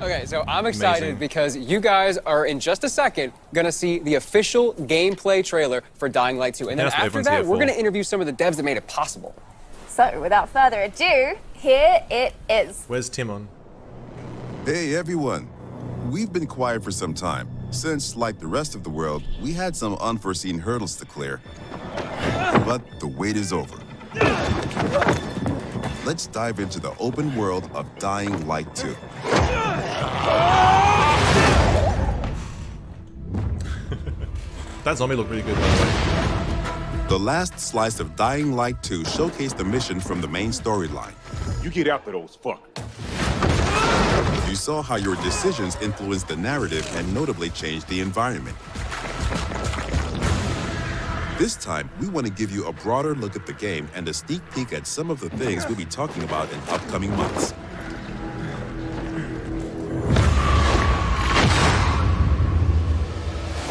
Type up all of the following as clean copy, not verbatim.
Okay, so I'm excited Amazing. because you guys are in just a second gonna see the official gameplay trailer for Dying Light 2. And then That's what after everyone's that, here we're for. gonna interview some of the devs that made it possible. So, without further ado, here it is. Where's Timon? Hey everyone! We've been quiet for some time, since, like the rest of the world, we had some unforeseen hurdles to clear. But the wait is over. Let's dive into the open world of Dying Light 2. That zombie looked really good, by the way. The last slice of Dying Light 2 showcased the mission from the main storyline. You get after those fuckers. You saw how your decisions influenced the narrative and notably changed the environment. This time, we want to give you a broader look at the game and a sneak peek at some of the things we'll be talking about in upcoming months.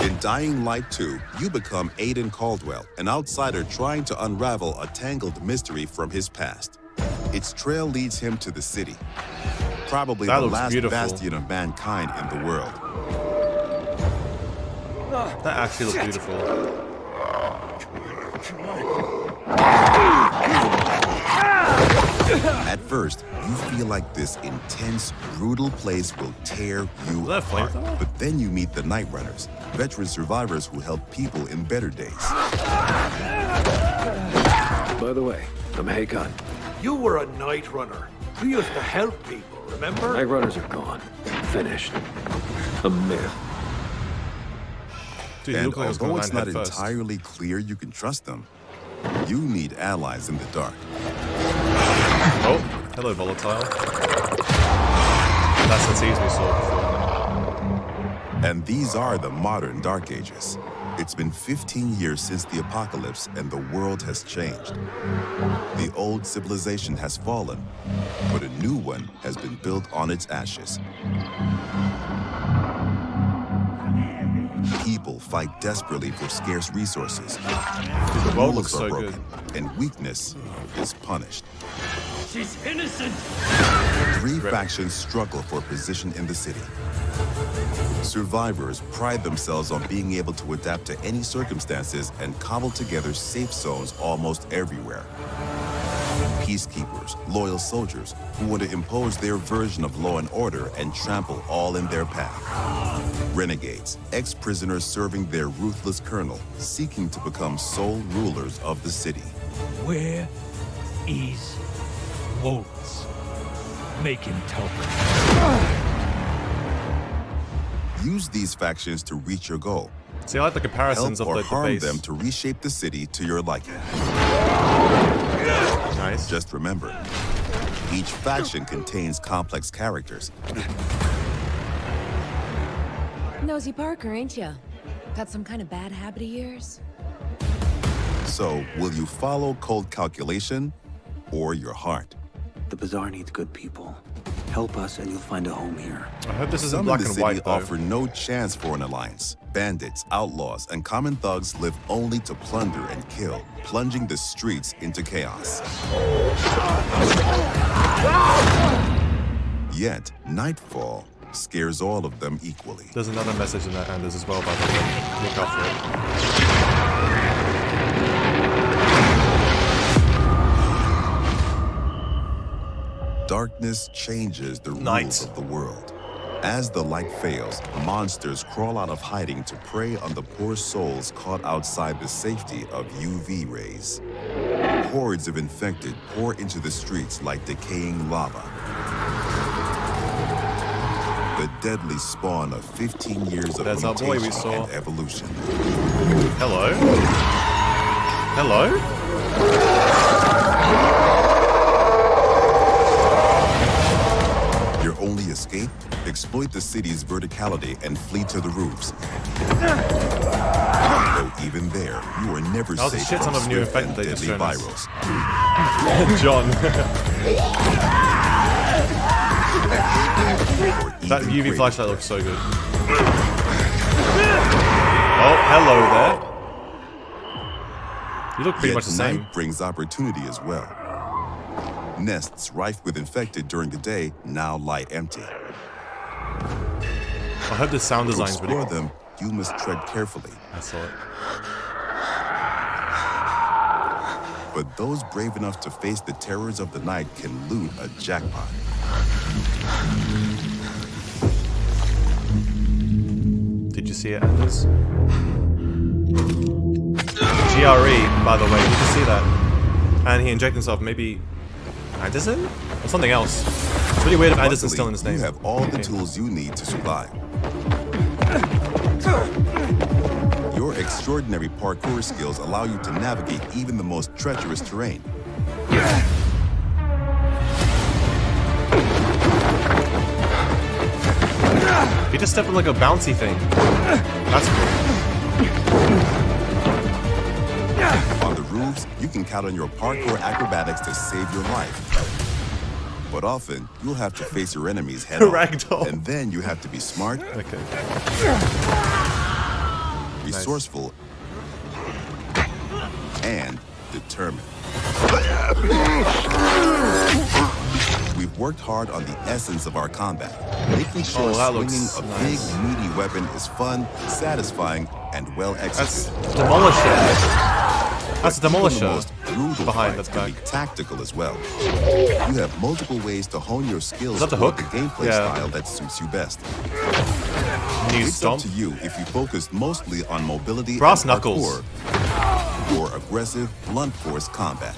In Dying Light 2, you become Aiden Caldwell, an outsider trying to unravel a tangled mystery from his past. Its trail leads him to the city, probably That the looks last beautiful. bastion of mankind in the world. That actually looks beautiful. At first, you feel like this intense, brutal place will tear you Is that a apart. flamethrower? But then you meet the Night Runners, veteran survivors who help people in better days. By the way, I'm Hakon. You were a night runner. You used to help people, remember? Night runners are gone. Finished. A myth. Dude, you And look like I was although going it's to land not head first. entirely clear you can trust them, you need allies in the dark. Oh, hello, Volatile. That's the tease we saw before. And these are the modern Dark Ages. It's been 15 years since the apocalypse and the world has changed. The old civilization has fallen, but a new one has been built on its ashes. People fight desperately for scarce resources. The world looks Rules are so good. broken, and weakness is punished. She's innocent! Three factions struggle for position in the city. Survivors pride themselves on being able to adapt to any circumstances and cobble together safe zones almost everywhere. Peacekeepers, loyal soldiers who want to impose their version of law and order and trample all in their path. Renegades, ex-prisoners serving their ruthless colonel, seeking to become sole rulers of the city. Where is Waltz? Make him talk. Use these factions to reach your goal. See, I like the comparisons Help of or the harm base. them to reshape the city to your liking. Nice. Just remember, each faction contains complex characters. Nosy Parker, ain't ya? Got some kind of bad habit of yours? So, will you follow cold calculation or your heart? The Bazaar needs good people. Help us and you'll find a home here. I hope this isn't Some in black the and city white, though. offer no chance for an alliance. Bandits, outlaws, and common thugs live only to plunder and kill, plunging the streets into chaos. Yet, nightfall scares all of them equally. There's another message in that Anders as well, by the way. Look out for it. Darkness changes the Night. rules of the world. As the light fails, monsters crawl out of hiding to prey on the poor souls caught outside the safety of UV rays. Hordes of infected pour into the streets like decaying lava. The deadly spawn of 15 years of There's our boy we mutation saw. and evolution. Hello? Hello? Your only escape? Exploit the city's verticality and flee to the roofs. Though even there, you are never That was a safe shit ton from of new swift and infected deadly they just virals. John. Or That even UV greater flashlight looks so good. Oh, hello there. You look pretty Yet much the same. night brings opportunity as well. Nests rife with infected during the day now lie empty. I hope the sound To design's really explore cool. them, you must tread carefully. I saw it. But those brave enough to face the terrors of the night can loot a jackpot. Did you see it, Anders? GRE, by the way, did you see that? And he injected himself, maybe Anderson? Or something else. It's really weird if Anderson's still in his name. You have all the tools you need to survive. Your extraordinary parkour skills allow you to navigate even the most treacherous terrain. He just stepped on like a bouncy thing. That's cool. On the roofs, you can count on your parkour acrobatics to save your life. But often, you'll have to face your enemies head on. Ragdoll. And then you have to be smart, Okay. resourceful, and determined. We've worked hard on the essence of our combat, making sure that swinging looks a nice. big, meaty weapon is fun, satisfying, and well That's executed. Demolisher. That's Even the Demolisher most brutal behind fights that can be back. tactical as well. You have multiple ways to hone your skills Is that the toward hook? the gameplay Yeah. style that suits you best. New It's stomp. up to you if you focus mostly on mobility Brass and knuckles. parkour, or aggressive, blunt force combat,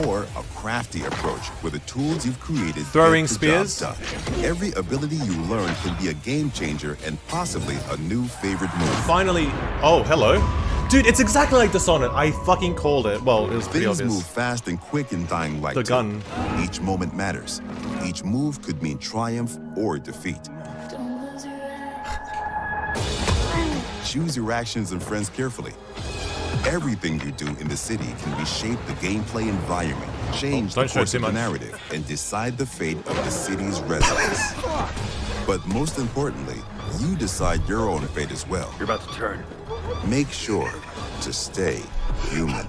or a crafty approach where the tools you've created Throwing get the job spears? done. Every ability you learn can be a game changer and possibly a new favorite move. Finally. Oh, hello. Dude, it's exactly like Dishonored. I fucking called it. Well, it was pretty Things obvious. move fast and quick in Dying Light The 2. gun. Each moment matters. Each move could mean triumph or defeat. Choose your actions and friends carefully. Everything you do in the city can reshape the gameplay environment, change the don't show course too of the much. narrative, and decide the fate of the city's residents. But most importantly, you decide your own fate as well. You're about to turn. Make sure to stay human.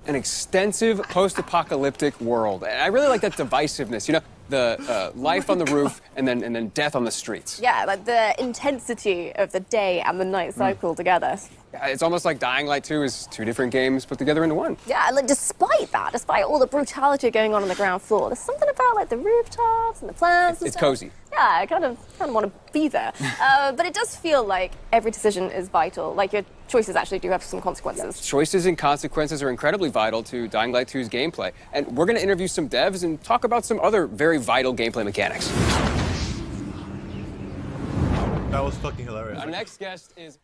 An extensive post-apocalyptic world. And I really like that divisiveness. You know, the life on the roof and then death on the streets. Yeah, like the intensity of the day and the night cycle together. It's almost like Dying Light 2 is two different games put together into one. Yeah, like despite that, despite all the brutality going on the ground floor, there's something about like the rooftops and the plants and It's stuff. cozy. Yeah, I kind of want to be there. But it does feel like every decision is vital. Like your choices actually do have some consequences. Choices and consequences are incredibly vital to Dying Light 2's gameplay. And we're going to interview some devs and talk about some other very vital gameplay mechanics. That was fucking hilarious. Our next guest is...